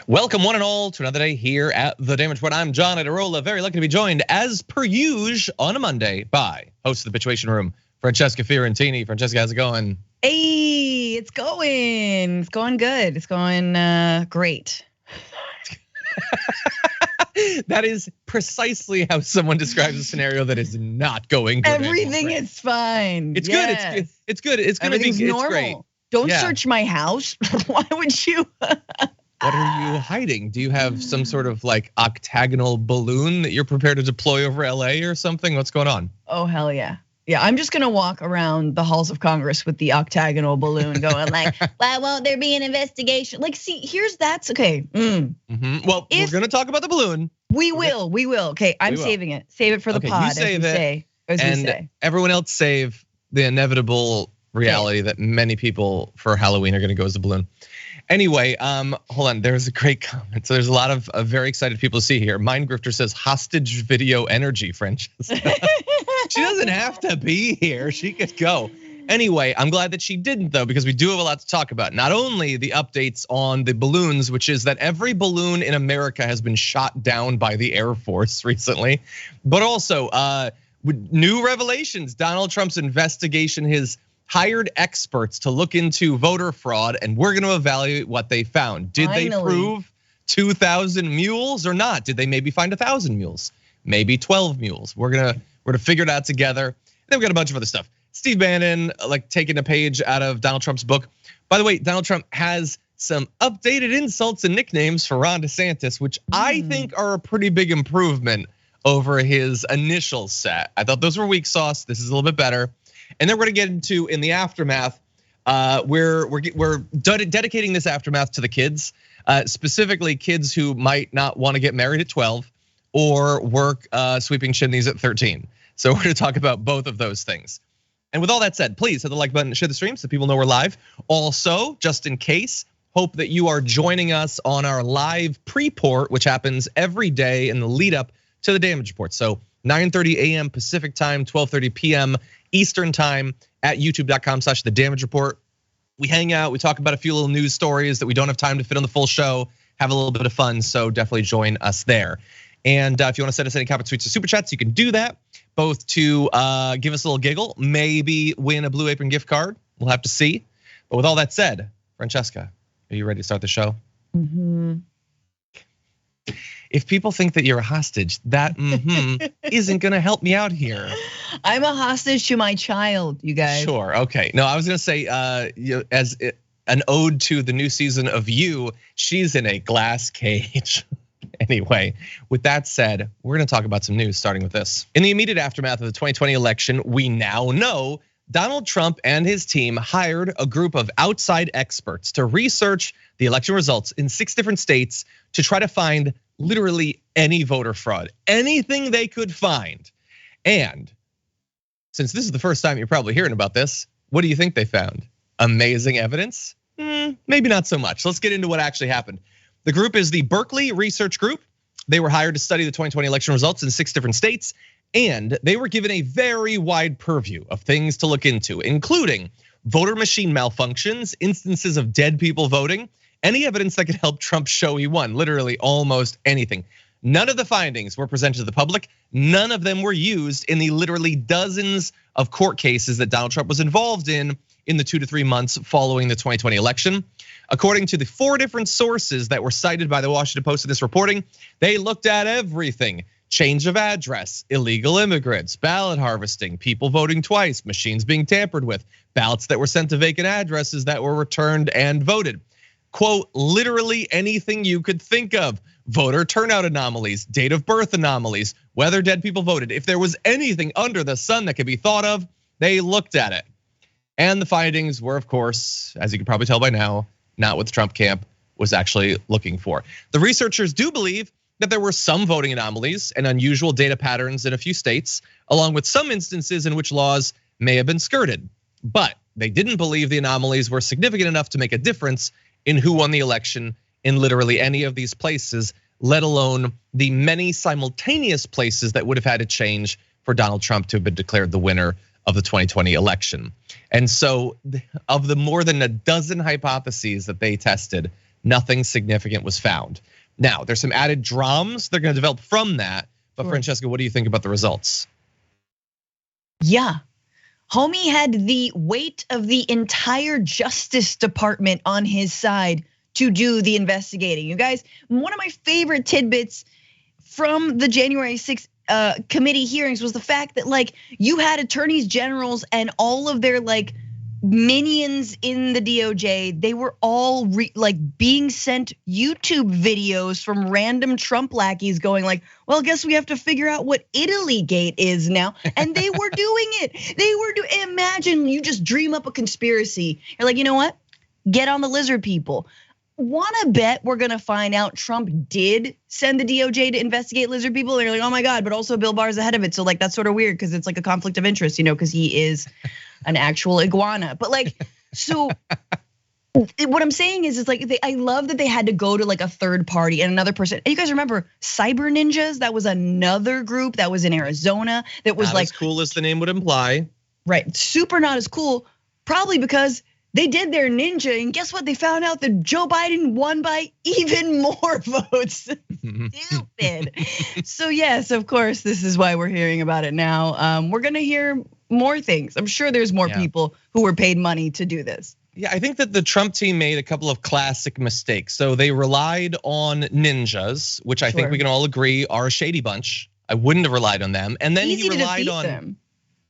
Welcome one and all to another day here at The Damage Report. I'm John Adirola, very lucky to be joined as per usual on a Monday by host of the Bitchuation Room, Francesca Fiorentini. Francesca, how's it going? Hey, it's going good. It's going great. That is precisely how someone describes a scenario that is not going good. Everything is fine. It's good. It's good. It's gonna be. Normal. It's great. Don't search my house. Why would you? What are you hiding? Do you have some sort of like octagonal balloon that you're prepared to deploy over LA or something? What's going on? Oh, hell yeah. Yeah, I'm just gonna walk around the halls of Congress with the octagonal balloon going like, why won't there be an investigation? Like, see, that's okay. Well, we're gonna talk about the balloon. We will. Okay, I'm saving it. Save it for the pod, as we say. Everyone else save the inevitable reality that many people for Halloween are gonna go as a balloon. Anyway, hold on, there's a great comment. So there's a lot of very excited people to see here. Mind Grifter says hostage video energy, Francesca. She doesn't have to be here, she could go. Anyway, I'm glad that she didn't though, because we do have a lot to talk about. Not only the updates on the balloons, which is that every balloon in America has been shot down by the Air Force recently, but also new revelations. Donald Trump's investigation, his hired experts to look into voter fraud, and we're gonna evaluate what they found. Did they prove 2,000 mules or not? Did they maybe find 1,000 mules? Maybe 12 mules. We're gonna figure it out together. And then we got a bunch of other stuff. Steve Bannon, like taking a page out of Donald Trump's book. By the way, Donald Trump has some updated insults and nicknames for Ron Desantis, which I think are a pretty big improvement over his initial set. I thought those were weak sauce. This is a little bit better. And then we're gonna get into, in the aftermath, we're dedicating this aftermath to the kids, specifically kids who might not wanna get married at 12 or work sweeping chimneys at 13. So we're gonna talk about both of those things. And with all that said, please hit the like button and share the stream so people know we're live. Also, just in case, hope that you are joining us on our live pre-port, which happens every day in the lead up to the Damage Report. So 9:30 a.m. Pacific time, 12:30 p.m. Eastern time at youtube.com/The Damage Report. We hang out, we talk about a few little news stories that we don't have time to fit on the full show, have a little bit of fun, so definitely join us there. And if you wanna send us any comments, tweets, or super chats, you can do that, both to give us a little giggle, maybe win a Blue Apron gift card, we'll have to see. But with all that said, Francesca, are you ready to start the show? If people think that you're a hostage, that isn't gonna help me out here. I'm a hostage to my child, you guys. Sure, okay. No, I was gonna say, as an ode to the new season of You, she's in a glass cage. Anyway, with that said, we're gonna talk about some news, starting with this. In the immediate aftermath of the 2020 election, we now know Donald Trump and his team hired a group of outside experts to research the election results in 6 different states to try to find literally any voter fraud, anything they could find. And since this is the first time you're probably hearing about this, what do you think they found? Amazing evidence? Maybe not so much. Let's get into what actually happened. The group is the Berkeley Research Group. They were hired to study the 2020 election results in 6 different states, and they were given a very wide purview of things to look into, including voter machine malfunctions, instances of dead people voting, any evidence that could help Trump show he won, literally almost anything. None of the findings were presented to the public. None of them were used in the literally dozens of court cases that Donald Trump was involved in the 2 to 3 months following the 2020 election. According to the 4 different sources that were cited by the Washington Post in this reporting, they looked at everything: change of address, illegal immigrants, ballot harvesting, people voting twice, machines being tampered with, ballots that were sent to vacant addresses that were returned and voted. Quote, literally anything you could think of. Voter turnout anomalies, date of birth anomalies, whether dead people voted. If there was anything under the sun that could be thought of, they looked at it. And the findings were, of course, as you can probably tell by now, not what the Trump camp was actually looking for. The researchers do believe that there were some voting anomalies and unusual data patterns in a few states, along with some instances in which laws may have been skirted. But they didn't believe the anomalies were significant enough to make a difference in who won the election in literally any of these places, let alone the many simultaneous places that would have had to change for Donald Trump to have been declared the winner of the 2020 election. And so of the more than a dozen hypotheses that they tested, Nothing significant was found. Now, there's some added drums they're gonna develop from that. But Sure. Francesca, what do you think about the results? Yeah. Homie had the weight of the entire Justice Department on his side to do the investigating. You guys, one of my favorite tidbits from the January 6th committee hearings was the fact that like you had attorneys generals and all of their like minions in the DOJ, they were all being sent YouTube videos from random Trump lackeys going like, well, guess we have to figure out what Italy Gate is now. And they were doing it. Imagine you just dream up a conspiracy. You're like, you know what? Get on the lizard people. Wanna bet we're gonna find out Trump did send the DOJ to investigate lizard people? They're like, oh my God, but also Bill Barr's ahead of it. So like that's sort of weird because it's like a conflict of interest, because he is an actual iguana. But like, so what I'm saying is like I love that they had to go to like a third party and another person. And you guys remember Cyber Ninjas? That was another group that was in Arizona that was not like as cool as the name would imply. Right, super not as cool, probably because they did their ninja, and guess what? They found out that Joe Biden won by even more votes. Stupid. So yes, of course, this is why we're hearing about it now. We're gonna hear more things. I'm sure there's more people who were paid money to do this. Yeah, I think that the Trump team made a couple of classic mistakes. So they relied on ninjas, which I think we can all agree are a shady bunch. I wouldn't have relied on them. And then he relied on them.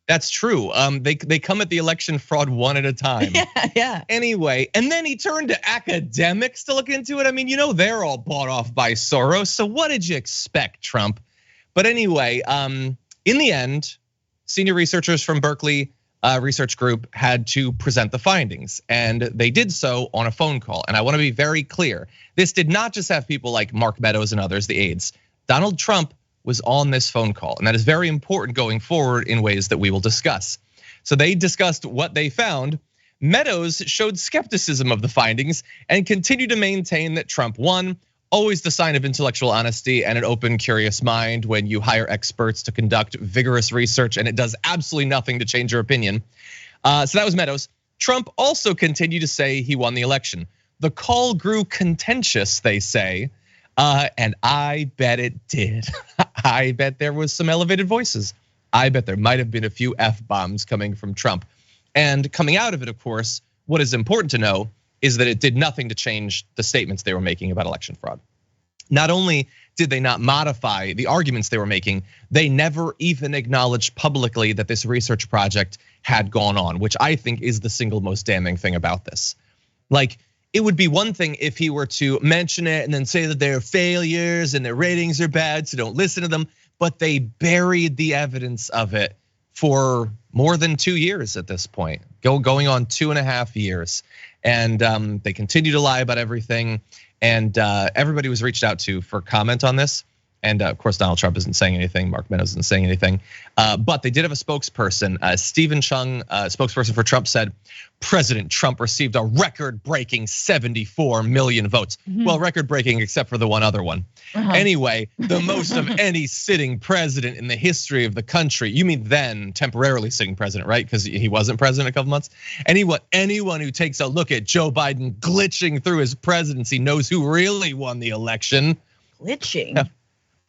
That's true. They come at the election fraud one at a time. Yeah. Anyway, and then he turned to academics to look into it. I mean, they're all bought off by Soros. So what did you expect, Trump? But anyway, in the end, senior researchers from Berkeley Research Group had to present the findings, and they did so on a phone call. And I want to be very clear. This did not just have people like Mark Meadows and others, the aides. Donald Trump was on this phone call, and that is very important going forward in ways that we will discuss. So they discussed what they found. Meadows showed skepticism of the findings and continued to maintain that Trump won. Always the sign of intellectual honesty and an open, curious mind when you hire experts to conduct vigorous research and it does absolutely nothing to change your opinion. So that was Meadows. Trump also continued to say he won the election. The call grew contentious, they say. And I bet it did. I bet there was some elevated voices. I bet there might have been a few F-bombs coming from Trump. And coming out of it, of course, what is important to know is that it did nothing to change the statements they were making about election fraud. Not only did they not modify the arguments they were making, they never even acknowledged publicly that this research project had gone on, which I think is the single most damning thing about this. Like, it would be one thing if he were to mention it and then say that they're failures and their ratings are bad, so don't listen to them. But they buried the evidence of it for more than 2 years at this point, going on 2.5 years. And they continue to lie about everything. And everybody was reached out to for comment on this. And of course, Donald Trump isn't saying anything. Mark Meadows isn't saying anything. But they did have a spokesperson. Stephen Chung, spokesperson for Trump, said President Trump received a record-breaking 74 million votes. Well, record-breaking except for the one other one. Anyway, the most of any sitting president in the history of the country. You mean then temporarily sitting president, right? Because he wasn't president a couple months. Anyone who takes a look at Joe Biden glitching through his presidency knows who really won the election. Glitching?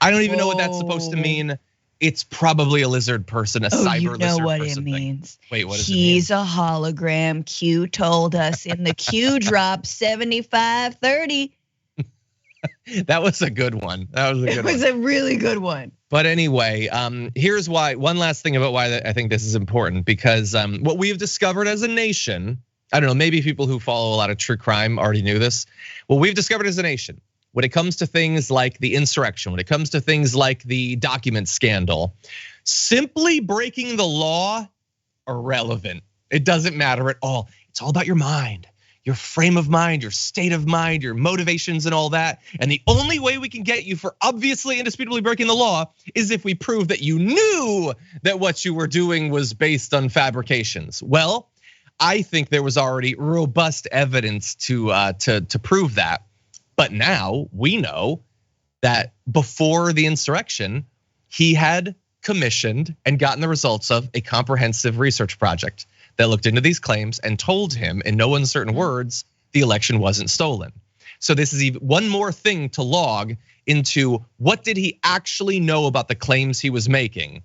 I don't even know what that's supposed to mean. It's probably a lizard person, a cyber lizard person. You know what it means. Wait, what does it mean? He's a hologram. Q told us in the Q drop 75-30. That was a good one. It was a really good one. But anyway, here's why. One last thing about why I think this is important, because what we have discovered as a nation, I don't know, maybe people who follow a lot of true crime already knew this. What we've discovered as a nation, when it comes to things like the insurrection, when it comes to things like the document scandal, simply breaking the law, irrelevant. It doesn't matter at all. It's all about your mind, your frame of mind, your state of mind, your motivations and all that. And the only way we can get you for obviously indisputably breaking the law is if we prove that you knew that what you were doing was based on fabrications. Well, I think there was already robust evidence to prove that. But now we know that before the insurrection, he had commissioned and gotten the results of a comprehensive research project that looked into these claims and told him in no uncertain words, the election wasn't stolen. So this is even one more thing to log into what did he actually know about the claims he was making.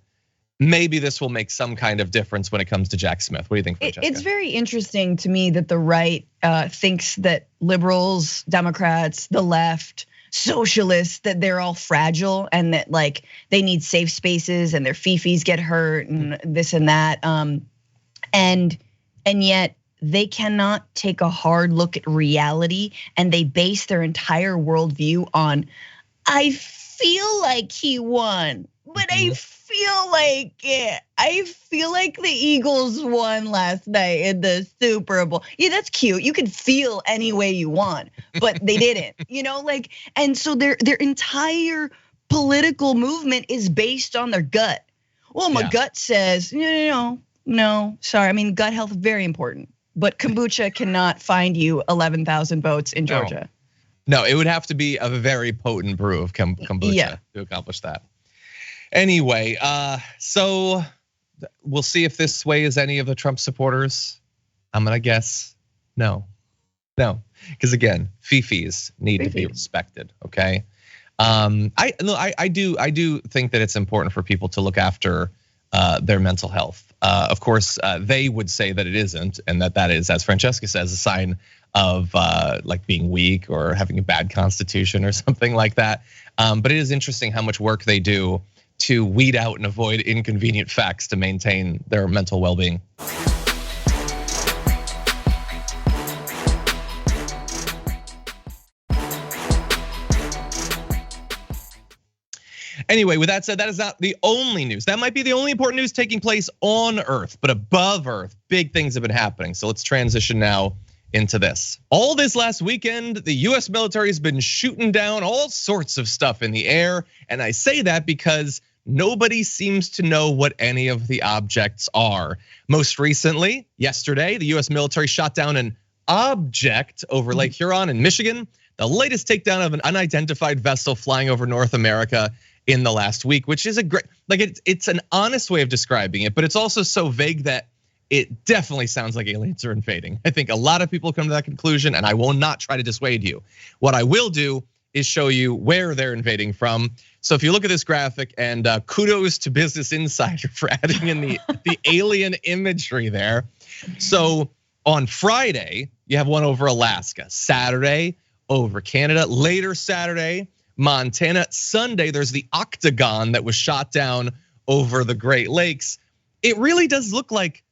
Maybe this will make some kind of difference when it comes to Jack Smith. What do you think, Francesca? It's very interesting to me that the right thinks that liberals, Democrats, the left, socialists, that they're all fragile and that like they need safe spaces and their fifis get hurt and this and that. And yet they cannot take a hard look at reality, and they base their entire worldview on, I feel like he won, but I feel like the Eagles won last night in the Super Bowl. Yeah, that's cute. You can feel any way you want, but they didn't, like, and so their entire political movement is based on their gut. Well, my gut says, no, sorry. I mean, gut health is very important, but kombucha cannot find you 11,000 votes in Georgia. No, it would have to be a very potent brew of kombucha to accomplish that. Anyway, so we'll see if this sways any of the Trump supporters. I'm gonna guess no, because again, fifis need to be respected. Okay, I do think that it's important for people to look after their mental health. Of course, they would say that it isn't, and that is, as Francesca says, a sign of like being weak or having a bad constitution or something like that. But it is interesting how much work they do to weed out and avoid inconvenient facts to maintain their mental well-being. Anyway, with that said, that is not the only news. That might be the only important news taking place on Earth, but above Earth, big things have been happening. So let's transition now into this. All this last weekend, the US military has been shooting down all sorts of stuff in the air. And I say that because nobody seems to know what any of the objects are. Most recently, yesterday, the US military shot down an object over Lake Huron in Michigan, the latest takedown of an unidentified vessel flying over North America in the last week, which is a great, like it's an honest way of describing it, but it's also so vague that it definitely sounds like aliens are invading. I think a lot of people come to that conclusion, and I will not try to dissuade you. What I will do is show you where they're invading from. So if you look at this graphic, and kudos to Business Insider for adding in the alien imagery there. So on Friday, you have one over Alaska. Saturday, over Canada. Later Saturday, Montana. Sunday, there's the octagon that was shot down over the Great Lakes. It really does look like,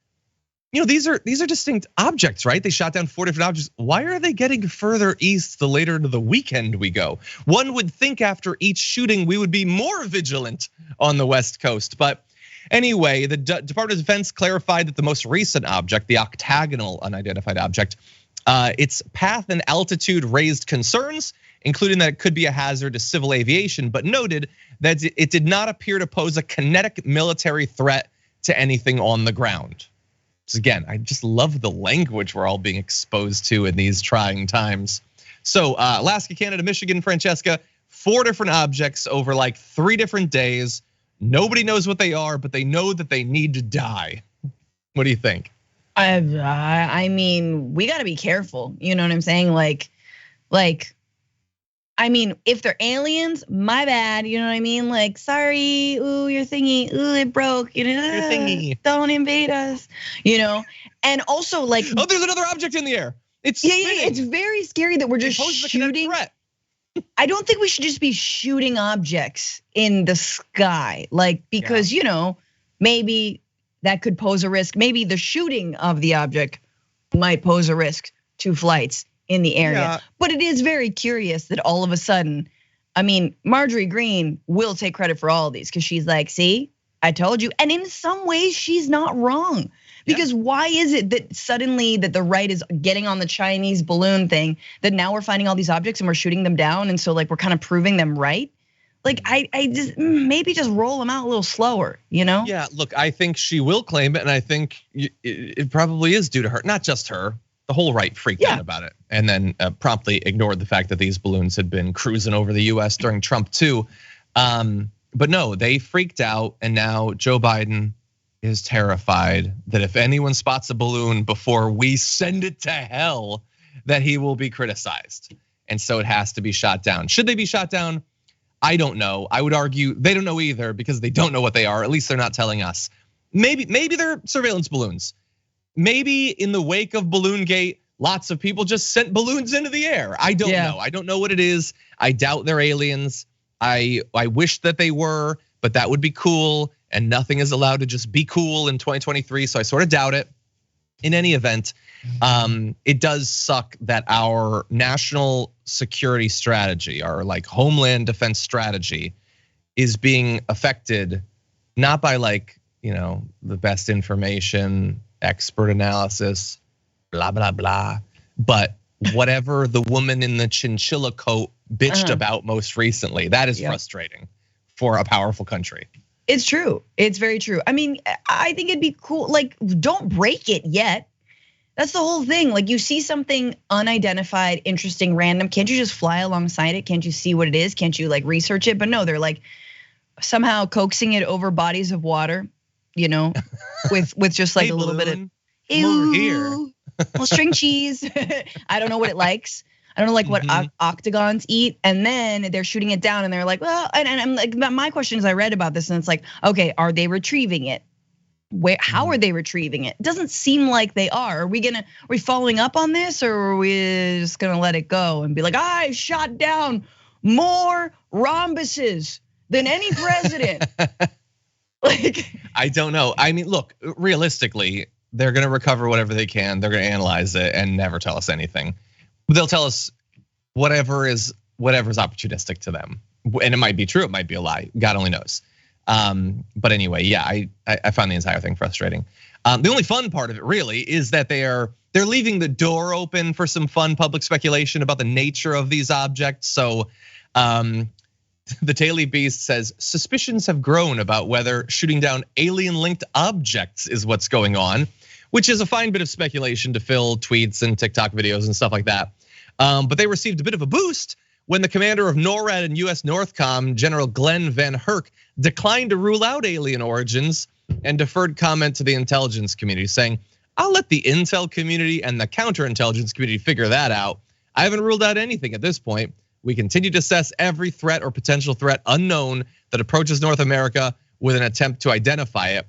these are distinct objects, right? They shot down 4 different objects. Why are they getting further east the later into the weekend we go? One would think after each shooting we would be more vigilant on the West Coast. But anyway, the Department of Defense clarified that the most recent object, the octagonal unidentified object, its path and altitude raised concerns, including that it could be a hazard to civil aviation, but noted that it did not appear to pose a kinetic military threat to anything on the ground. Again, I just love the language we're all being exposed to in these trying times. So Alaska, Canada, Michigan, Francesca, 4 different objects over like 3 different days. Nobody knows what they are, but they know that they need to die. What do you think? I mean, we gotta be careful. You know what I'm saying? Like, I mean, if they're aliens, my bad. You know what I mean? Like, sorry, ooh, your thingy, ooh, it broke. Your thingy. Don't invade us. And also like, oh, there's another object in the air. It's it's very scary that we're just shooting. I don't think we should just be shooting objects in the sky, like because maybe that could pose a risk. Maybe the shooting of the object might pose a risk to flights in the area. Yeah. But it is very curious that all of a sudden, I mean, Marjorie Greene will take credit for all of these because she's like, see, I told you. And in some ways, she's not wrong. Because why is it that suddenly that the right is getting on the Chinese balloon thing, that now we're finding all these objects and we're shooting them down, and so like we're kind of proving them right? Like I just maybe just roll them out a little slower, Yeah, look, I think she will claim it, and I think it probably is due to her, not just her. The whole right freaked out about it, and then promptly ignored the fact that these balloons had been cruising over the US during Trump too. But no, they freaked out, and now Joe Biden is terrified that if anyone spots a balloon before we send it to hell, that he will be criticized. and so it has to be shot down. Should they be shot down? I don't know. I would argue they don't know either because they don't know what they are. At least they're not telling us. Maybe they're surveillance balloons. Maybe in the wake of Balloongate, lots of people just sent balloons into the air. I don't know. I don't know what it is. I doubt they're aliens. I wish that they were, but that would be cool. And nothing is allowed to just be cool in 2023. So I sort of doubt it. In any event, it does suck that our national security strategy, our like homeland defense strategy, is being affected not by like, the best information, expert analysis, blah, blah, blah, but whatever the woman in the chinchilla coat bitched about most recently. That is frustrating for a powerful country. It's true. It's very true. I mean, I think it'd be cool. Like, don't break it yet. That's the whole thing. Like, you see something unidentified, interesting, random. Can't you just fly alongside it? Can't you see what it is? Can't you like research it? But no, they're like somehow coaxing it over bodies of water, with just like a little bit of over here. Well, string cheese. I don't know what it likes. I don't know like what octagons eat, and then they're shooting it down, and they're like, well, and I'm like, my question is, I read about this, and it's like, okay, are they retrieving it? How are they retrieving it? It doesn't seem like they are. Are we following up on this, or are we just gonna let it go and be like, I shot down more rhombuses than any president? Like, I don't know. I mean, look, realistically, they're gonna recover whatever they can. They're gonna analyze it and never tell us anything. They'll tell us whatever's opportunistic to them, and it might be true, it might be a lie. God only knows. But anyway, yeah, I found the entire thing frustrating. The only fun part of it really is that they're leaving the door open for some fun public speculation about the nature of these objects. So, the Daily Beast says suspicions have grown about whether shooting down alien-linked objects is what's going on, which is a fine bit of speculation to fill tweets and TikTok videos and stuff like that. But they received a bit of a boost when the commander of NORAD and US Northcom, General Glenn Van Herk, declined to rule out alien origins and deferred comment to the intelligence community, saying, I'll let the intel community and the counterintelligence community figure that out. I haven't ruled out anything at this point. We continue to assess every threat or potential threat unknown that approaches North America with an attempt to identify it.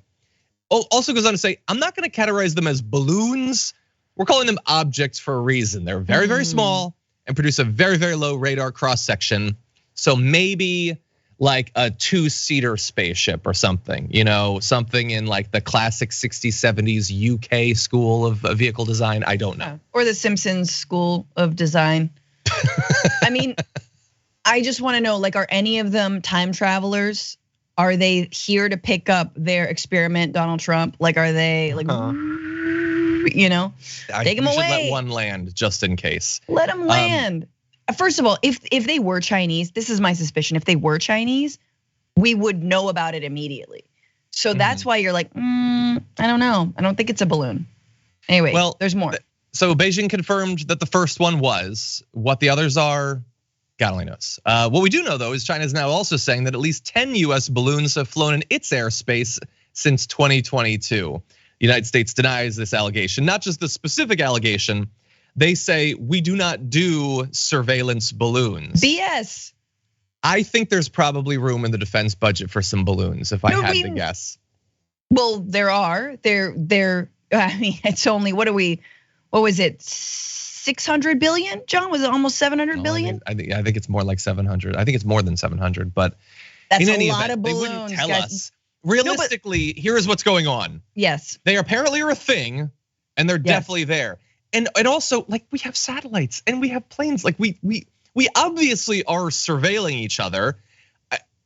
Also goes on to say, I'm not gonna categorize them as balloons. We're calling them objects for a reason. They're very, very small and produce a very, very low radar cross section. So maybe like a 2-seater spaceship or something, something in like the classic 60s, 70s UK school of vehicle design. I don't know. Or the Simpsons school of design. I mean, I just wanna know, like, are any of them time travelers? Are they here to pick up their experiment, Donald Trump? Like, are they like, take them away? Should let one land just in case. Let them land. First of all, if they were Chinese, this is my suspicion. If they were Chinese, we would know about it immediately. So that's why you're like, I don't know. I don't think it's a balloon. Anyway, well, there's more. So Beijing confirmed that the first one was. What the others are, God only knows. What we do know though is China is now also saying that at least 10 US balloons have flown in its airspace since 2022. The United States denies this allegation, not just the specific allegation. They say we do not do surveillance balloons. BS. I think there's probably room in the defense budget for some balloons, if I had to guess. Well, there are. I mean, it's only, what was it? 600 billion, John? Was it almost 700 billion? I think it's more like 700. I think it's more than 700, but that's a lot of balloons. They wouldn't tell us. Realistically, here's what's going on. Yes. They apparently are a thing, and they're definitely there. And also, like, we have satellites and we have planes. Like we obviously are surveilling each other.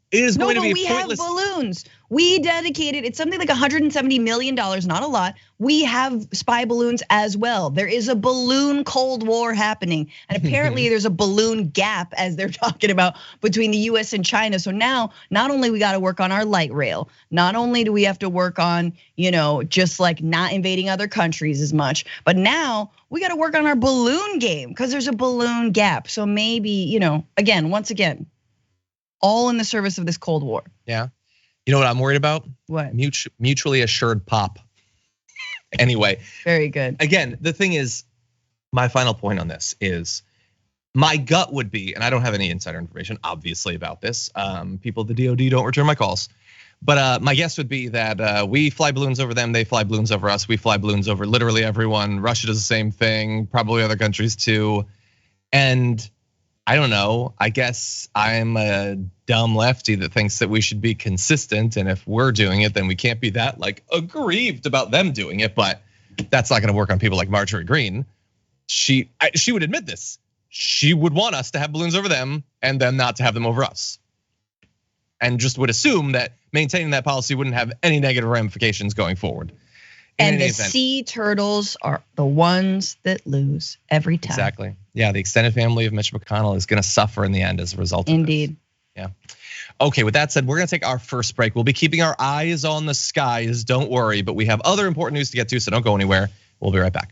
It is going to be pointless. We have balloons. We dedicated, it's something like $170 million, not a lot. We have spy balloons as well. There is a balloon Cold War happening. And apparently there's a balloon gap, as they're talking about, between the US and China. So now, not only we gotta work on our light rail, not only do we have to work on, just like not invading other countries as much, but now we gotta work on our balloon game because there's a balloon gap. So maybe, once again, all in the service of this Cold War. Yeah. You know what I'm worried about? What? Mutually assured pop. Anyway. Very good. Again, the thing is, my final point on this is My gut would be, and I don't have any insider information, obviously, about this. People at the DOD don't return my calls. But my guess would be that we fly balloons over them, they fly balloons over us, we fly balloons over literally everyone. Russia does the same thing, probably other countries too. And I don't know, I guess I'm a dumb lefty that thinks that we should be consistent. And if we're doing it, then we can't be that like aggrieved about them doing it. But that's not gonna work on people like Marjorie Greene. She would admit this. She would want us to have balloons over them and them not to have them over us. And just would assume that maintaining that policy wouldn't have any negative ramifications going forward. And the sea turtles are the ones that lose every time. Exactly. Yeah, the extended family of Mitch McConnell is gonna suffer in the end as a result of Indeed. this. Yeah. Okay, with that said, we're gonna take our first break. We'll be keeping our eyes on the skies, don't worry, but we have other important news to get to, so don't go anywhere. We'll be right back.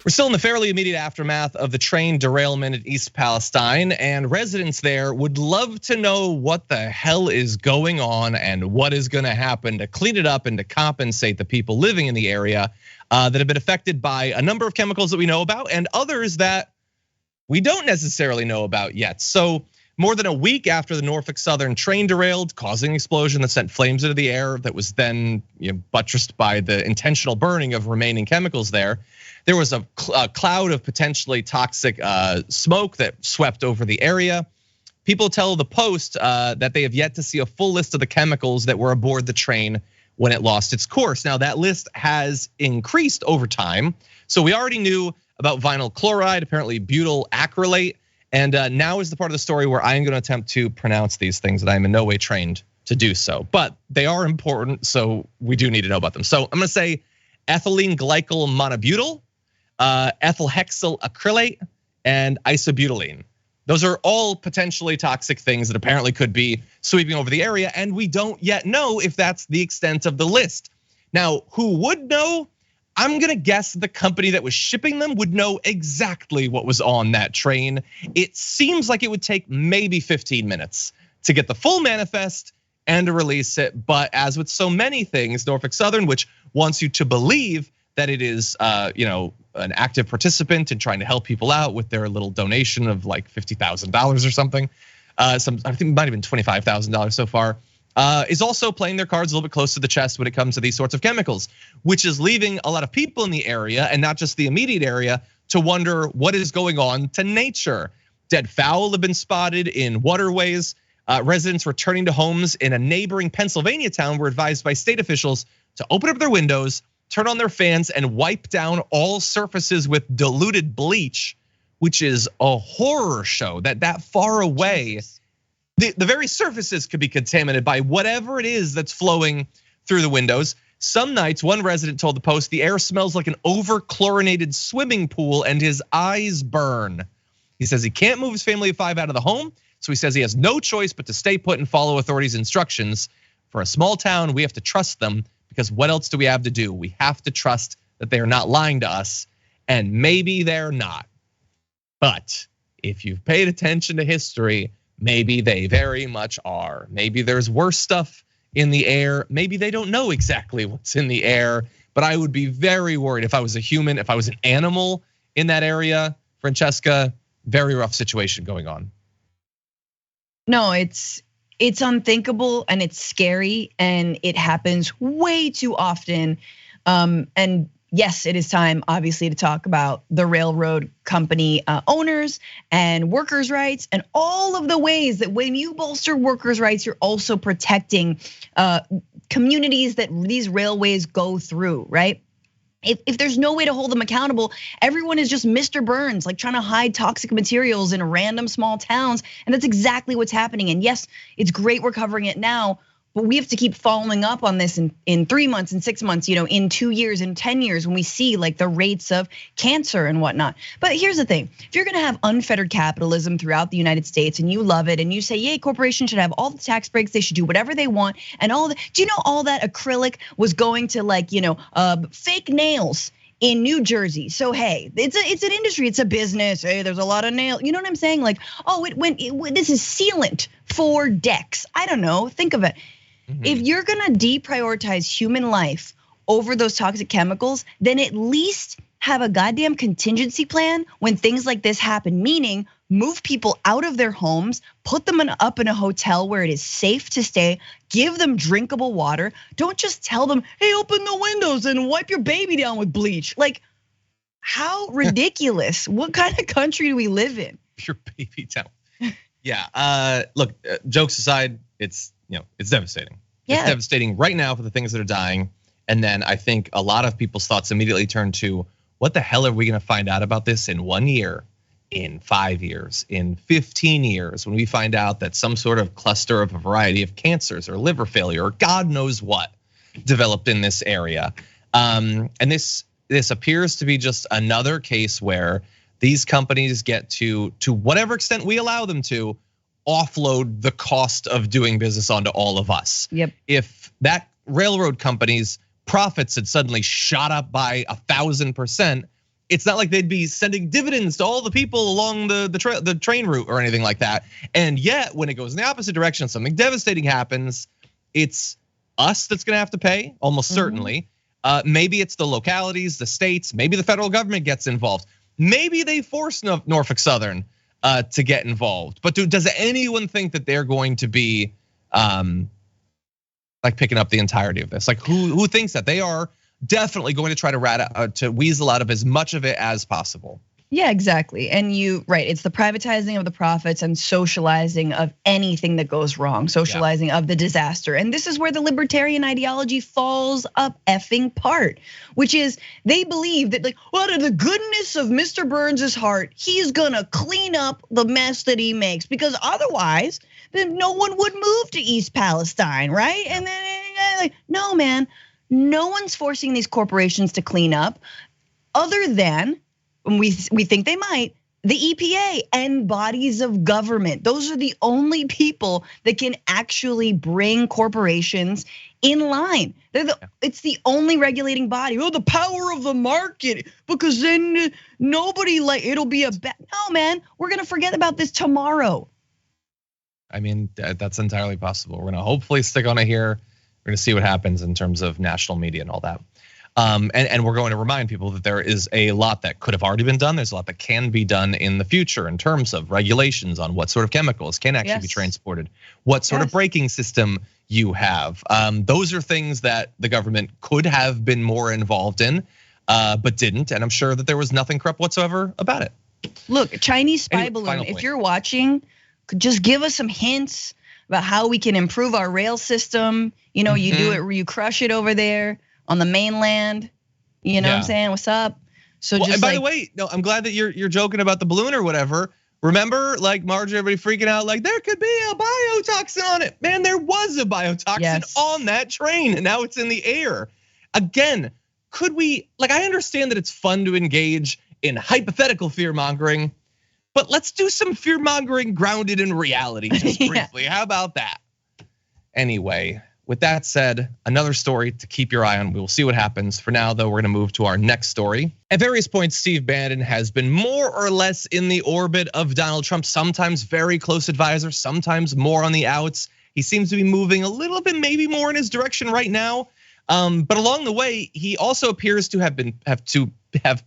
We're still in the fairly immediate aftermath of the train derailment at East Palestine, and residents there would love to know what the hell is going on and what is gonna happen to clean it up and to compensate the people living in the area that have been affected by a number of chemicals that we know about and others that we don't necessarily know about yet. So more than a week after the Norfolk Southern train derailed, causing an explosion that sent flames into the air that was then buttressed by the intentional burning of remaining chemicals there was a cloud of potentially toxic smoke that swept over the area. People tell the Post that they have yet to see a full list of the chemicals that were aboard the train when it lost its course. Now that list has increased over time. So we already knew about vinyl chloride, apparently butyl acrylate. And now is the part of the story where I am gonna attempt to pronounce these things that I am in no way trained to do so. But they are important, so we do need to know about them. So I'm gonna say ethylene glycol monobutyl, ethyl hexyl acrylate, and isobutylene. Those are all potentially toxic things that apparently could be sweeping over the area, and we don't yet know if that's the extent of the list. Now, who would know? I'm gonna guess the company that was shipping them would know exactly what was on that train. It seems like it would take maybe 15 minutes to get the full manifest and to release it. But as with so many things, Norfolk Southern, which wants you to believe that it is an active participant in trying to help people out with their little donation of like $50,000 or something. I think it might have been $25,000 so far. Is also playing their cards a little bit close to the chest when it comes to these sorts of chemicals, which is leaving a lot of people in the area and not just the immediate area to wonder what is going on to nature. Dead fowl have been spotted in waterways. Residents returning to homes in a neighboring Pennsylvania town were advised by state officials to open up their windows, turn on their fans, and wipe down all surfaces with diluted bleach, which is a horror show that far away. The very surfaces could be contaminated by whatever it is that's flowing through the windows. Some nights, one resident told the Post, the air smells like an over-chlorinated swimming pool and his eyes burn. He says he can't move his family of 5 out of the home, so he says he has no choice but to stay put and follow authorities' instructions. For a small town, we have to trust them because what else do we have to do? We have to trust that they are not lying to us, and maybe they're not. But if you've paid attention to history, maybe they very much are. Maybe there's worse stuff in the air. Maybe they don't know exactly what's in the air, but I would be very worried if I was a human, if I was an animal in that area. Francesca, very rough situation going on. No, it's unthinkable and it's scary and it happens way too often. And yes, it is time, obviously, to talk about the railroad company owners and workers' rights and all of the ways that when you bolster workers' rights, you're also protecting communities that these railways go through, right? If there's no way to hold them accountable, everyone is just Mr. Burns, like trying to hide toxic materials in random small towns. And that's exactly what's happening. And yes, it's great we're covering it now, but we have to keep following up on this in 3 months, in 6 months, in 2 years, in 10 years, when we see like the rates of cancer and whatnot. But here's the thing, if you're gonna have unfettered capitalism throughout the United States and you love it and you say, yay, corporations should have all the tax breaks, they should do whatever they want and all that. Do you know all that acrylic was going to like, fake nails in New Jersey? So hey, it's an industry, it's a business. Hey, there's a lot of nail. You know what I'm saying? Like, oh, this is sealant for decks. I don't know, think of it. If you're gonna deprioritize human life over those toxic chemicals, then at least have a goddamn contingency plan when things like this happen, meaning move people out of their homes, put them up in a hotel where it is safe to stay, give them drinkable water. Don't just tell them, hey, open the windows and wipe your baby down with bleach. Like, how ridiculous. What kind of country do we live in? Your baby down. Yeah, look, jokes aside, it's devastating. Yeah. It's devastating right now for the things that are dying. And then I think a lot of people's thoughts immediately turn to, what the hell are we gonna find out about this in 1 year, in 5 years, in 15 years, when we find out that some sort of cluster of a variety of cancers or liver failure or God knows what developed in this area. And this appears to be just another case where these companies get to whatever extent we allow them to, offload the cost of doing business onto all of us. Yep. If that railroad company's profits had suddenly shot up by 1,000%, it's not like they'd be sending dividends to all the people along the train route or anything like that. And yet, when it goes in the opposite direction, something devastating happens, it's us that's gonna have to pay, almost certainly. Maybe it's the localities, the states, maybe the federal government gets involved. Maybe they force Norfolk Southern to get involved. But does anyone think that they're going to be like picking up the entirety of this? Like, who thinks that? They are definitely going to try to weasel out of as much of it as possible. Yeah, exactly. And right, it's the privatizing of the profits and socializing of anything that goes wrong, socializing of the disaster. And this is where the libertarian ideology falls up effing part, which is they believe that, like, out of the goodness of Mr. Burns' heart, he's gonna clean up the mess that he makes, because otherwise then no one would move to East Palestine, right? And then like, no, man, no one's forcing these corporations to clean up, other than, we think they might, the EPA and bodies of government. Those are the only people that can actually bring corporations in line. It's the only regulating body. Oh, the power of the market, because then nobody, like, it'll be no, man, we're gonna forget about this tomorrow. I mean, that's entirely possible. We're gonna hopefully stick on it here. We're gonna see what happens in terms of national media and all that. And we're going to remind people that there is a lot that could have already been done. There's a lot that can be done in the future in terms of regulations on what sort of chemicals can actually be transported, what sort of braking system you have. Those are things that the government could have been more involved in, but didn't. And I'm sure that there was nothing corrupt whatsoever about it. Look, Chinese spy balloon, if you're watching, just give us some hints about how we can improve our rail system. You know, you do it, you crush it over there on the mainland, you know what I'm saying? What's up? So just, and by the way, no, I'm glad that you're joking about the balloon or whatever. Remember, like, Marjorie, everybody freaking out, like, there could be a biotoxin on it. Man, there was a biotoxin on that train, and now it's in the air. Again, could we, like, I understand that it's fun to engage in hypothetical fear mongering, but let's do some fear mongering grounded in reality just briefly. How about that? Anyway, with that said, another story to keep your eye on. We will see what happens. For now, though, we're gonna move to our next story. At various points, Steve Bannon has been more or less in the orbit of Donald Trump, sometimes very close advisor, sometimes more on the outs. He seems to be moving a little bit, maybe more in his direction right now. But along the way, he also appears to have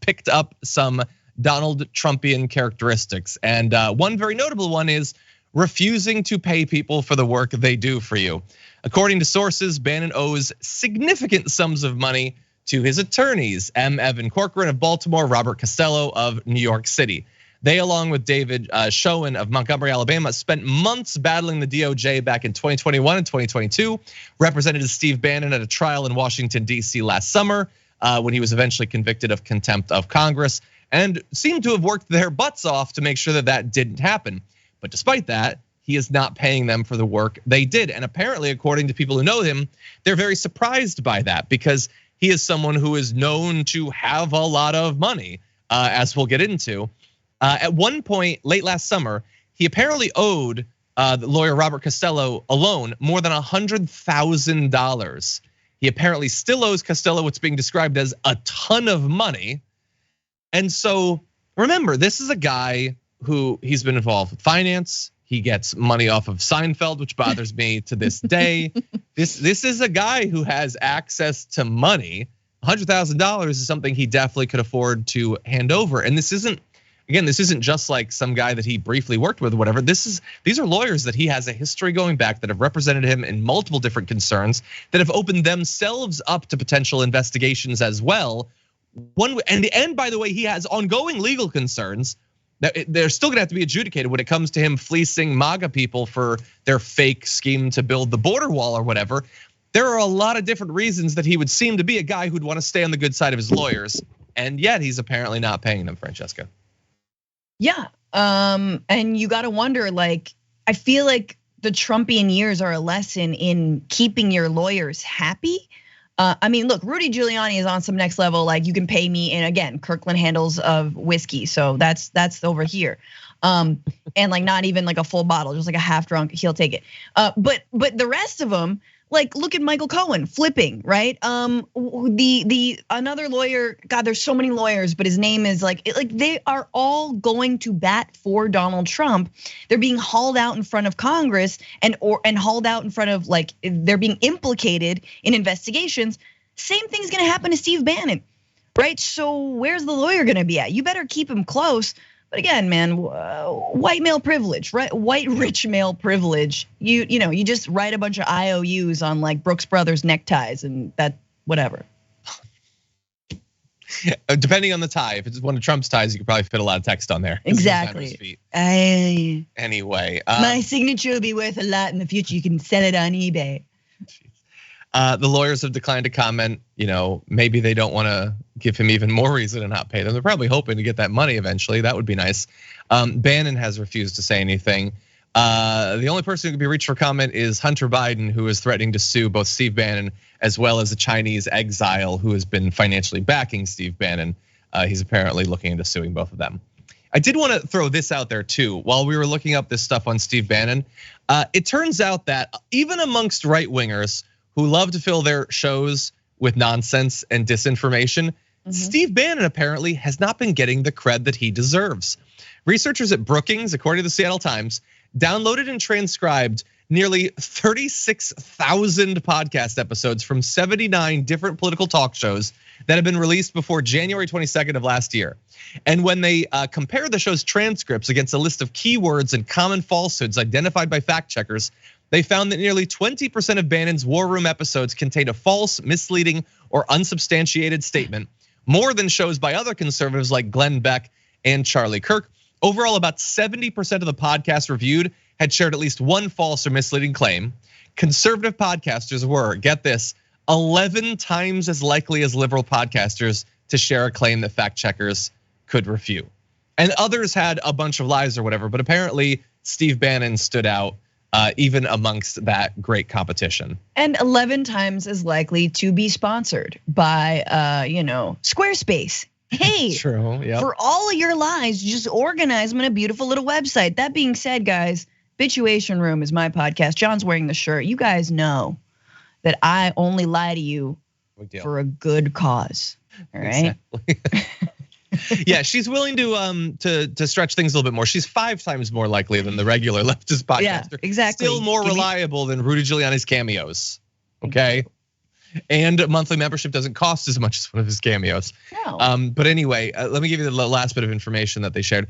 picked up some Donald Trumpian characteristics. And one very notable one is refusing to pay people for the work they do for you. According to sources, Bannon owes significant sums of money to his attorneys, M. Evan Corcoran of Baltimore, Robert Costello of New York City. They, along with David Schoen of Montgomery, Alabama, spent months battling the DOJ back in 2021 and 2022, represented Steve Bannon at a trial in Washington, D.C. last summer, when he was eventually convicted of contempt of Congress, and seemed to have worked their butts off to make sure that that didn't happen. But despite that, he is not paying them for the work they did. And apparently, according to people who know him, they're very surprised by that, because he is someone who is known to have a lot of money, as we'll get into. At one point late last summer, he apparently owed the lawyer Robert Costello alone more than $100,000. He apparently still owes Costello what's being described as a ton of money. And so remember, this is a guy who he's been involved with finance. He gets money off of Seinfeld, which bothers me to this day. This is a guy who has access to money. $100,000 is something he definitely could afford to hand over. And this isn't just like some guy that he briefly worked with or whatever. These are lawyers that he has a history going back that have represented him in multiple different concerns that have opened themselves up to potential investigations as well. And by the way, he has ongoing legal concerns that they're still gonna have to be adjudicated when it comes to him fleecing MAGA people for their fake scheme to build the border wall or whatever. There are a lot of different reasons that he would seem to be a guy who'd want to stay on the good side of his lawyers, and yet he's apparently not paying them, Francesca. Yeah, and you gotta wonder, like, I feel like the Trumpian years are a lesson in keeping your lawyers happy. I mean, look, Rudy Giuliani is on some next level, like you can pay me, and again, Kirkland handles of whiskey, so that's over here. And like not even like a full bottle, just like a half drunk, he'll take it. But the rest of them, like look at Michael Cohen flipping, right? The another lawyer, God, there's so many lawyers, but his name is like they are all going to bat for Donald Trump. They're being hauled out in front of Congress and hauled out in front of, like, they're being implicated in investigations. Same thing's gonna happen to Steve Bannon, right? So where's the lawyer gonna be at? You better keep him close. But again, man, white male privilege, right? White rich male privilege. You know, you just write a bunch of IOUs on like Brooks Brothers neckties and that whatever. Depending on the tie, if it's one of Trump's ties, you could probably fit a lot of text on there. Exactly. Anyway, my signature will be worth a lot in the future. You can sell it on eBay. The lawyers have declined to comment. You know, maybe they don't want to give him even more reason to not pay them. They're probably hoping to get that money eventually. That would be nice. Bannon has refused to say anything. The only person who could be reached for comment is Hunter Biden, who is threatening to sue both Steve Bannon as well as a Chinese exile who has been financially backing Steve Bannon. He's apparently looking into suing both of them. I did want to throw this out there too. While we were looking up this stuff on Steve Bannon, it turns out that even amongst right-wingers who love to fill their shows with nonsense and disinformation, Steve Bannon apparently has not been getting the cred that he deserves. Researchers at Brookings, according to the Seattle Times, downloaded and transcribed nearly 36,000 podcast episodes from 79 different political talk shows that have been released before January 22nd of last year. And when they compare the show's transcripts against a list of keywords and common falsehoods identified by fact checkers, they found that nearly 20% of Bannon's War Room episodes contained a false, misleading, or unsubstantiated statement, more than shows by other conservatives like Glenn Beck and Charlie Kirk. Overall, about 70% of the podcasts reviewed had shared at least one false or misleading claim. Conservative podcasters were, get this, 11 times as likely as liberal podcasters to share a claim that fact checkers could refute. And others had a bunch of lies or whatever, but apparently Steve Bannon stood out even amongst that great competition. And 11 times as likely to be sponsored by, Squarespace. Hey, true, yep. For all of your lies, just organize them in a beautiful little website. That being said, guys, Bituation Room is my podcast. John's wearing the shirt. You guys know that I only lie to you for a good cause. All right. Exactly. Yeah, she's willing to stretch things a little bit more. She's 5 times more likely than the regular leftist podcaster. Yeah, exactly. Still more reliable than Rudy Giuliani's cameos. Okay. And a monthly membership doesn't cost as much as one of his cameos. No. But anyway, let me give you the last bit of information that they shared.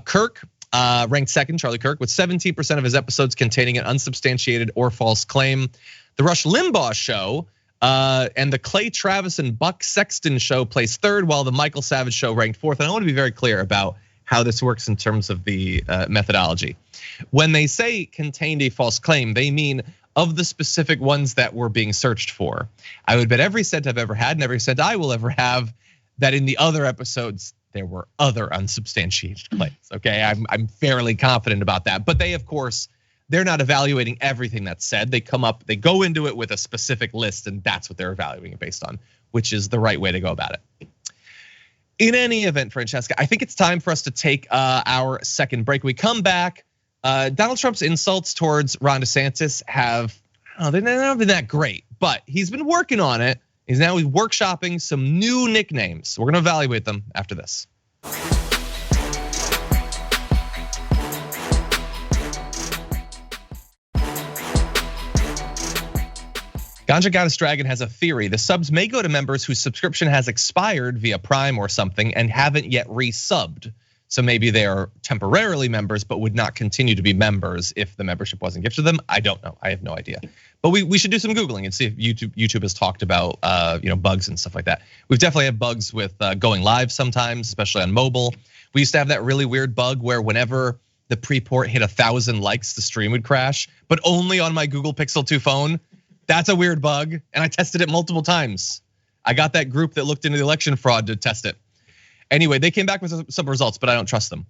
Kirk ranked second, Charlie Kirk, with 17% of his episodes containing an unsubstantiated or false claim. The Rush Limbaugh show and the Clay Travis and Buck Sexton show placed third, while the Michael Savage show ranked fourth. And I want to be very clear about how this works in terms of the methodology. When they say contained a false claim, they mean of the specific ones that were being searched for. I would bet every cent I've ever had and every cent I will ever have that in the other episodes, there were other unsubstantiated claims, okay? I'm fairly confident about that. But they, of course, they're not evaluating everything that's said. They go into it with a specific list, and that's what they're evaluating it based on, which is the right way to go about it. In any event, Francesca, I think it's time for us to take our second break. We come back. Donald Trump's insults towards Ron Desantis they've not been that great, but he's been working on it. He's workshopping some new nicknames. We're gonna evaluate them after this. Ganja Goddess Dragon has a theory. The subs may go to members whose subscription has expired via Prime or something and haven't yet resubbed. So maybe they are temporarily members, but would not continue to be members if the membership wasn't gifted to them. I don't know. I have no idea. But we should do some Googling and see if YouTube has talked about bugs and stuff like that. We've definitely had bugs with going live sometimes, especially on mobile. We used to have that really weird bug where whenever the pre-port hit 1,000 likes, the stream would crash, but only on my Google Pixel 2 phone. That's a weird bug, and I tested it multiple times. I got that group that looked into the election fraud to test it. Anyway, they came back with some results, but I don't trust them.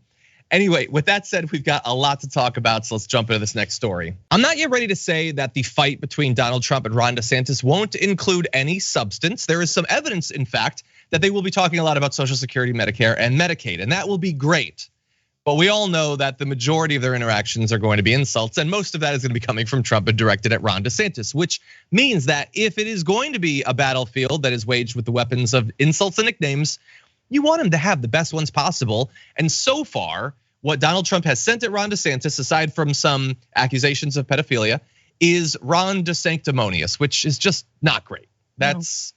Anyway, with that said, we've got a lot to talk about, so let's jump into this next story. I'm not yet ready to say that the fight between Donald Trump and Ron DeSantis won't include any substance. There is some evidence, in fact, that they will be talking a lot about Social Security, Medicare, and Medicaid, and that will be great. But we all know that the majority of their interactions are going to be insults, and most of that is going to be coming from Trump and directed at Ron DeSantis, which means that if it is going to be a battlefield that is waged with the weapons of insults and nicknames, you want him to have the best ones possible. And so far, what Donald Trump has sent at Ron DeSantis, aside from some accusations of pedophilia, is Ron DeSanctimonious, which is just not great. That's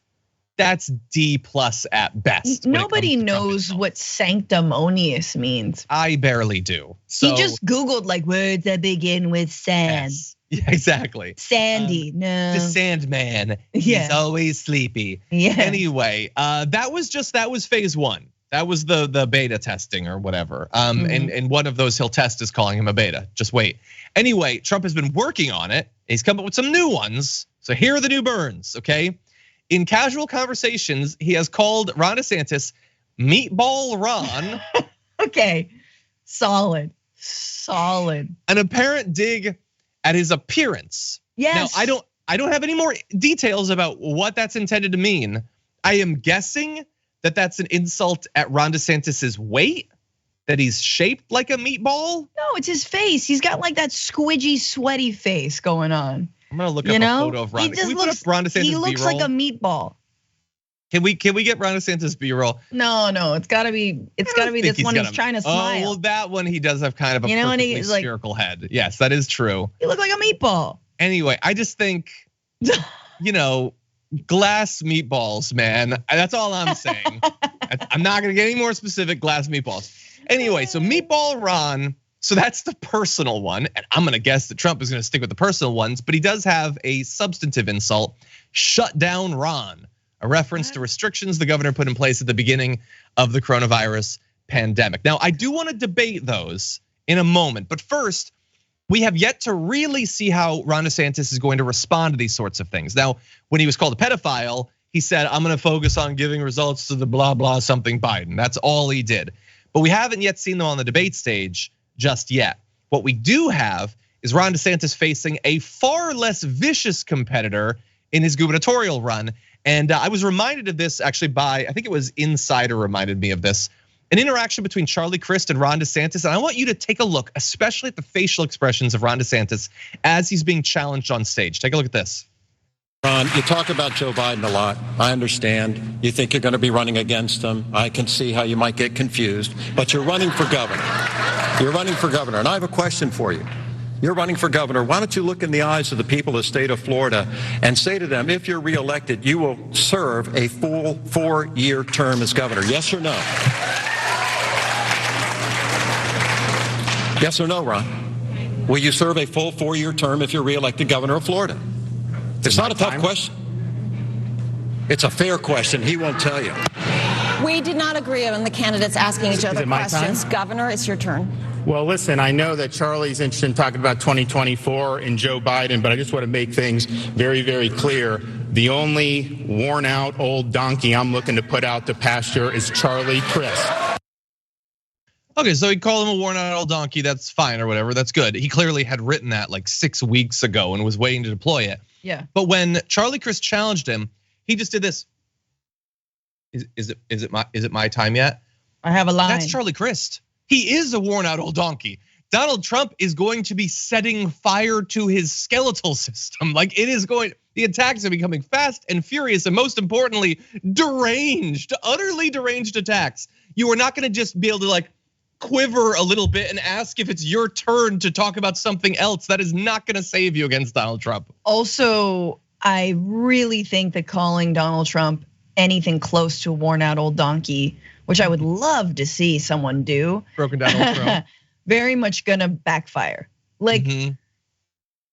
D+ at best. Nobody knows what sanctimonious means. I barely do. So he just Googled like words that begin with sand. Yes. Yeah, exactly. Sandy, no. The Sandman. Yeah. He's always sleepy. Yeah. Anyway, that was phase 1. That was the beta testing or whatever. And one of those he'll test is calling him a beta. Just wait. Anyway, Trump has been working on it. He's come up with some new ones. So here are the new burns, okay? In casual conversations, he has called Ron DeSantis Meatball Ron. Okay, solid. An apparent dig at his appearance. Yes. Now, I don't have any more details about what that's intended to mean. I am guessing that that's an insult at Ron DeSantis's weight, that he's shaped like a meatball. No, it's his face. He's got like that squidgy, sweaty face going on. I'm gonna look up a photo of Ron. Can we put up Ron DeSantis He looks B-roll? like a meatball. Can we get Ron DeSantis B-roll? No, it's gotta be this one. He's trying to smile. Oh, well, that one he does have kind of a perfectly spherical head. Yes, that is true. He looked like a meatball. Anyway, I just think, glass meatballs, man. That's all I'm saying. I'm not gonna get any more specific. Glass meatballs. Anyway, so Meatball Ron. So that's the personal one, and I'm gonna guess that Trump is gonna stick with the personal ones, but he does have a substantive insult, shut down Ron, a reference to restrictions the governor put in place at the beginning of the coronavirus pandemic. Now, I do wanna debate those in a moment, but first, we have yet to really see how Ron DeSantis is going to respond to these sorts of things. Now, when he was called a pedophile, he said, I'm gonna focus on giving results to the blah, blah, something Biden. That's all he did. But we haven't yet seen them on the debate stage just yet. What we do have is Ron DeSantis facing a far less vicious competitor in his gubernatorial run. And I was reminded of this actually by, I think it was Insider reminded me of this, an interaction between Charlie Crist and Ron DeSantis. And I want you to take a look, especially at the facial expressions of Ron DeSantis as he's being challenged on stage. Take a look at this. Ron, you talk about Joe Biden a lot. I understand. You think you're going to be running against him. I can see how you might get confused, but you're running for governor. You're running for governor, and I have a question for you. You're running for governor. Why don't you look in the eyes of the people of the state of Florida and say to them, if you're reelected, you will serve a full 4-year term as governor? Yes or no? Yes or no, Ron? Will you serve a full 4-year term if you're reelected governor of Florida? It's not a tough question. It's a fair question. He won't tell you. We did not agree on the candidates asking each other questions. Governor, it's your turn. Well, listen, I know that Charlie's interested in talking about 2024 and Joe Biden, but I just want to make things very, very clear. The only worn out old donkey I'm looking to put out to pasture is Charlie Crist. Okay, so he called him a worn out old donkey. That's fine or whatever. That's good. He clearly had written that like 6 weeks ago and was waiting to deploy it. Yeah. But when Charlie Crist challenged him, he just did this. Is it my time yet? I have a line. That's Charlie Crist. He is a worn out old donkey. Donald Trump is going to be setting fire to his skeletal system. Like the attacks are becoming fast and furious, and most importantly, deranged, utterly deranged attacks. You are not gonna just be able to like quiver a little bit and ask if it's your turn to talk about something else. That is not gonna save you against Donald Trump. Also, I really think that calling Donald Trump anything close to a worn out old donkey, which I would love to see someone do. Broken down old throne. Very much gonna backfire. Like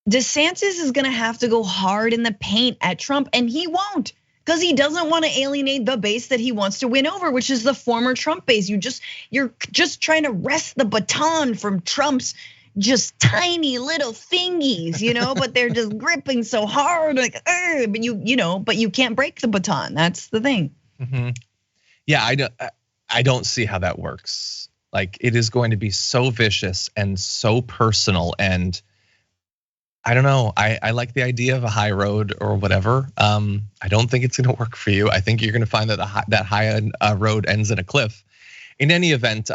DeSantis is gonna have to go hard in the paint at Trump, and he won't, because he doesn't want to alienate the base that he wants to win over, which is the former Trump base. You're just trying to wrest the baton from Trump's just tiny little thingies, but they're just gripping so hard, like, but you can't break the baton. That's the thing. Yeah, I don't see how that works. Like, it is going to be so vicious and so personal, and I don't know. I like the idea of a high road or whatever. I don't think it's going to work for you. I think you're going to find that that high road ends in a cliff. In any event,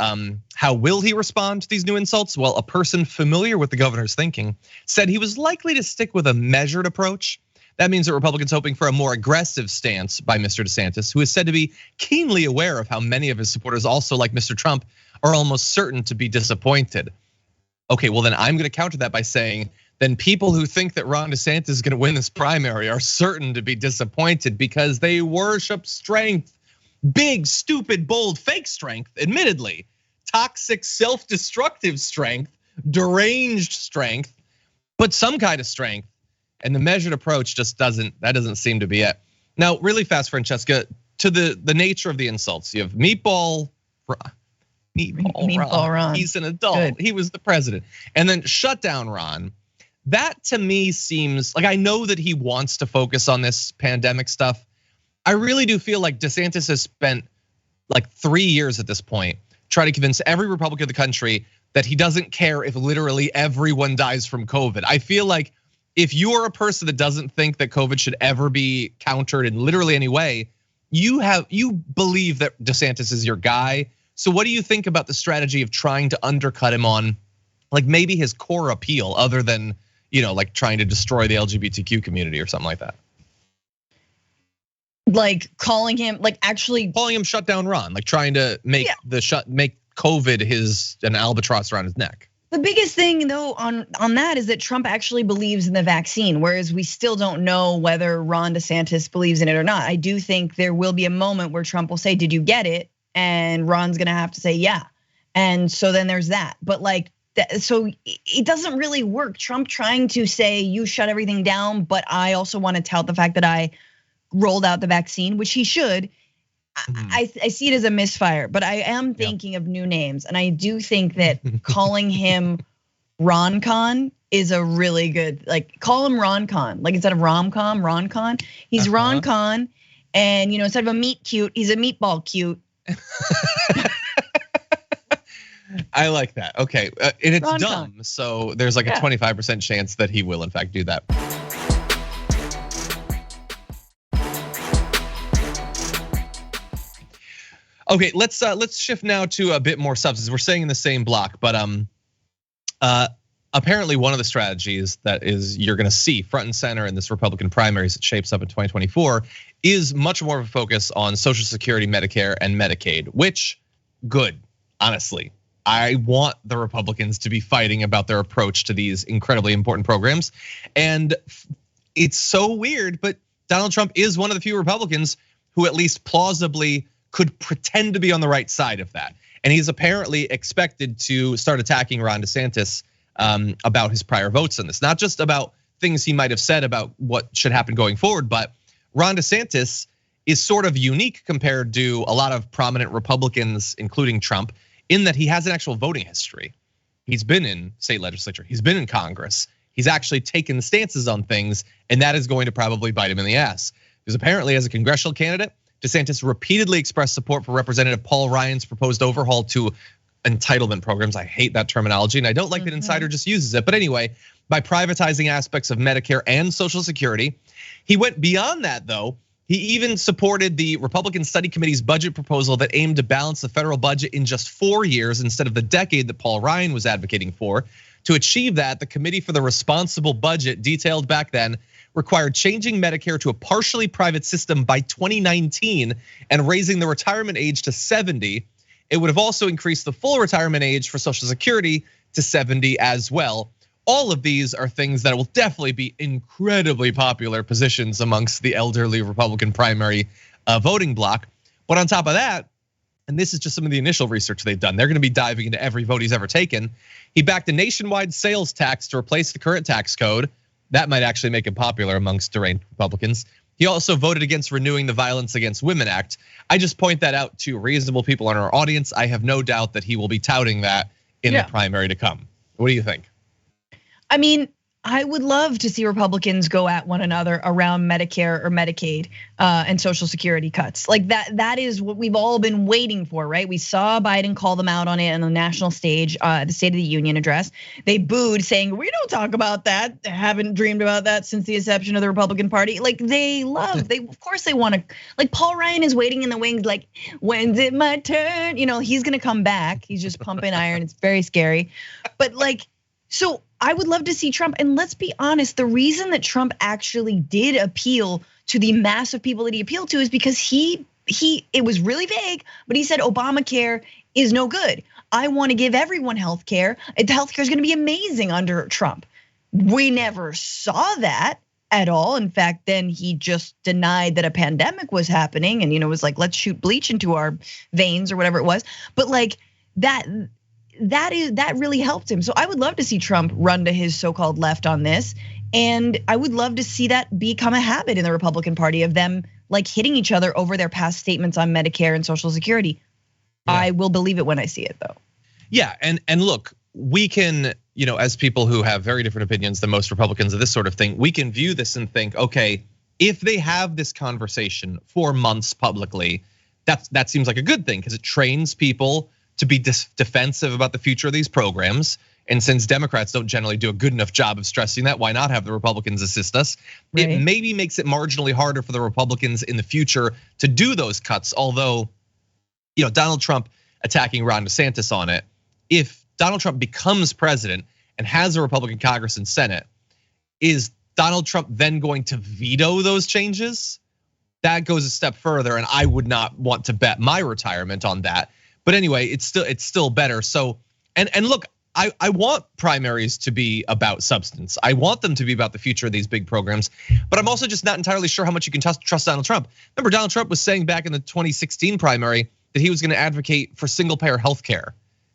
how will he respond to these new insults? Well, a person familiar with the governor's thinking said he was likely to stick with a measured approach. That means that Republicans hoping for a more aggressive stance by Mr. DeSantis, who is said to be keenly aware of how many of his supporters, also like Mr. Trump, are almost certain to be disappointed. Okay, well then I'm going to counter that by saying, then people who think that Ron DeSantis is going to win this primary are certain to be disappointed because they worship strength. Big, stupid, bold, fake strength, admittedly. Toxic, self-destructive strength, deranged strength, but some kind of strength. And the measured approach just doesn't seem to be it. Now, really fast, Francesca, to the nature of the insults. You have Meatball Ron. He's an adult. Good. He was the president. And then shut down Ron. That to me seems like, I know that he wants to focus on this pandemic stuff. I really do feel like DeSantis has spent like 3 years at this point trying to convince every Republican in the country that he doesn't care if literally everyone dies from COVID. I feel like if you are a person that doesn't think that COVID should ever be countered in literally any way, you believe that DeSantis is your guy. So what do you think about the strategy of trying to undercut him on like maybe his core appeal, other than, like trying to destroy the LGBTQ community or something like that? Like calling him, like actually calling him shut down Ron, like trying to make make COVID an albatross around his neck. The biggest thing though on that is that Trump actually believes in the vaccine, whereas we still don't know whether Ron DeSantis believes in it or not. I do think there will be a moment where Trump will say, "Did you get it?" And Ron's gonna have to say, "Yeah." And so then there's that. But like, so it doesn't really work. Trump trying to say, "You shut everything down," but I also want to tout the fact that I rolled out the vaccine, which he should. I see it as a misfire, but I am thinking of new names. And I do think that calling him Ron Con is a really good, like call him Ron Con, like instead of rom-com, Ron Con. He's Ron Con, and instead of a meat cute, he's a meatball cute. I like that. Okay, and it's Ron dumb. Con. So there's like a 25% chance that he will in fact do that. Okay, let's shift now to a bit more substance. We're staying in the same block, but apparently one of the strategies that is you're going to see front and center in this Republican primaries that shapes up in 2024 is much more of a focus on Social Security, Medicare, and Medicaid. Which, good, honestly. I want the Republicans to be fighting about their approach to these incredibly important programs, and it's so weird. But Donald Trump is one of the few Republicans who at least plausibly could pretend to be on the right side of that. And he's apparently expected to start attacking Ron DeSantis about his prior votes on this. Not just about things he might have said about what should happen going forward, but Ron DeSantis is sort of unique compared to a lot of prominent Republicans, including Trump, in that he has an actual voting history. He's been in state legislature, he's been in Congress, he's actually taken stances on things, and that is going to probably bite him in the ass. Because apparently as a congressional candidate, DeSantis repeatedly expressed support for Representative Paul Ryan's proposed overhaul to entitlement programs. I hate that terminology, and I don't like that Insider just uses it. But anyway, by privatizing aspects of Medicare and Social Security. He went beyond that though. He even supported the Republican Study Committee's budget proposal that aimed to balance the federal budget in just 4 years instead of the decade that Paul Ryan was advocating for. To achieve that, the Committee for the Responsible Budget, detailed back then, required changing Medicare to a partially private system by 2019 and raising the retirement age to 70. It would have also increased the full retirement age for Social Security to 70 as well. all of these are things that will definitely be incredibly popular positions amongst the elderly Republican primary voting bloc. But on top of that, and this is just some of the initial research they've done, they're gonna be diving into every vote he's ever taken. He backed a nationwide sales tax to replace the current tax code. That might actually make him popular amongst deranged Republicans. He also voted against renewing the Violence Against Women Act. I just point that out to reasonable people in our audience. I have no doubt that he will be touting that in the primary to come. What do you think? I mean, I would love to see Republicans go at one another around Medicare or Medicaid and Social Security cuts. Like that is what we've all been waiting for, right? We saw Biden call them out on it on the national stage, the State of the Union address. They booed, saying, "We don't talk about that. Haven't dreamed about that since the inception of the Republican Party." Like of course they want to, like Paul Ryan is waiting in the wings, like, when's it my turn? He's gonna come back. He's just pumping iron. It's very scary. But so I would love to see Trump, and let's be honest, the reason that Trump actually did appeal to the mass of people that he appealed to is because it was really vague, but he said Obamacare is no good. I want to give everyone health care. Health care is going to be amazing under Trump. We never saw that at all. In fact, then he just denied that a pandemic was happening and was like, let's shoot bleach into our veins or whatever it was. But that really helped him. So I would love to see Trump run to his so-called left on this. And I would love to see that become a habit in the Republican Party of them hitting each other over their past statements on Medicare and Social Security. Yeah. I will believe it when I see it though. Yeah, and look, we can, as people who have very different opinions than most Republicans of this sort of thing, we can view this and think, okay, if they have this conversation for months publicly, that seems like a good thing because it trains people to be defensive about the future of these programs. And since Democrats don't generally do a good enough job of stressing that, why not have the Republicans assist us? Right. It maybe makes it marginally harder for the Republicans in the future to do those cuts. Although, Donald Trump attacking Ron Desantis on it, if Donald Trump becomes president and has a Republican Congress and Senate, is Donald Trump then going to veto those changes? That goes a step further, and I would not want to bet my retirement on that. But anyway, it's still better. So, and look, I want primaries to be about substance. I want them to be about the future of these big programs, but I'm also just not entirely sure how much you can trust Donald Trump. Remember, Donald Trump was saying back in the 2016 primary that he was going to advocate for single payer healthcare.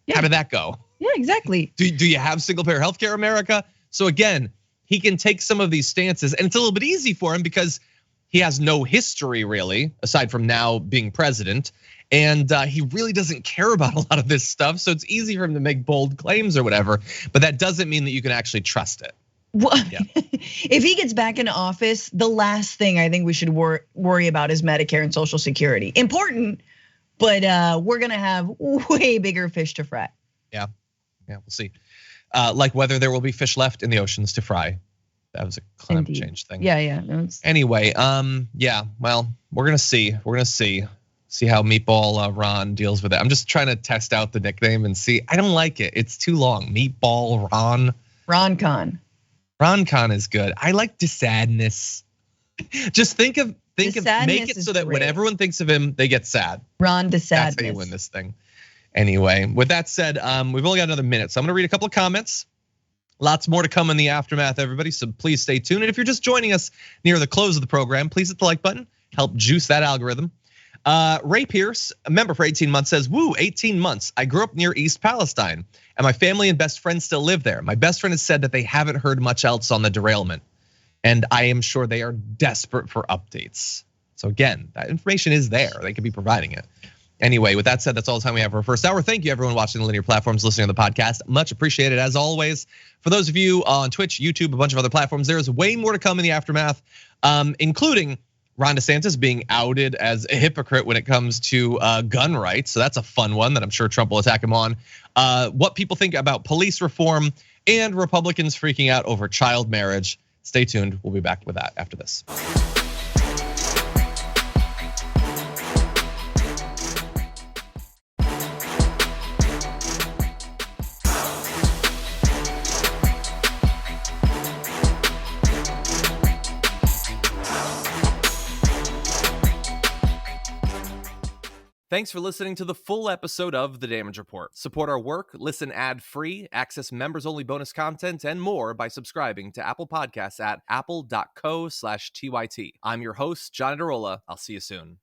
Yeah. How did that go? Yeah, exactly. Do you have single payer healthcare, America? So again, he can take some of these stances, and it's a little bit easy for him because he has no history really, aside from now being president. And he really doesn't care about a lot of this stuff. So it's easy for him to make bold claims or whatever, but that doesn't mean that you can actually trust it. Well, yeah. If he gets back into office, the last thing I think we should worry about is Medicare and Social Security. Important, but we're gonna have way bigger fish to fry. Yeah, we'll see. Like whether there will be fish left in the oceans to fry. That was a climate change thing. Yeah. Anyway, yeah, well, we're gonna see. See how Meatball Ron deals with it. I'm just trying to test out the nickname and see. I don't like it. It's too long. Meatball Ron. Ron Con. Ron Con is good. I like Desadness. Just make it so that when everyone thinks of him, they get sad. Ron Desadness. That's how you win this thing. Anyway, with that said, we've only got another minute, so I'm gonna read a couple of comments. Lots more to come in the aftermath, everybody. So please stay tuned. And if you're just joining us near the close of the program, please hit the like button. Help juice that algorithm. Ray Pierce, a member for 18 months, says, "Woo, 18 months. I grew up near East Palestine, and my family and best friends still live there. My best friend has said that they haven't heard much else on the derailment, and I am sure they are desperate for updates." So again, that information is there. They could be providing it. Anyway, with that said, that's all the time we have for our first hour. Thank you, everyone watching the linear platforms, listening to the podcast. Much appreciated, as always. For those of you on Twitch, YouTube, a bunch of other platforms, there is way more to come in the aftermath, including Ron Desantis being outed as a hypocrite when it comes to gun rights. So that's a fun one that I'm sure Trump will attack him on. What people think about police reform and Republicans freaking out over child marriage. Stay tuned. We'll be back with that after this. Thanks for listening to the full episode of The Damage Report. Support our work, listen ad-free, access members-only bonus content, and more by subscribing to Apple Podcasts at apple.co/TYT. I'm your host, John Derola. I'll see you soon.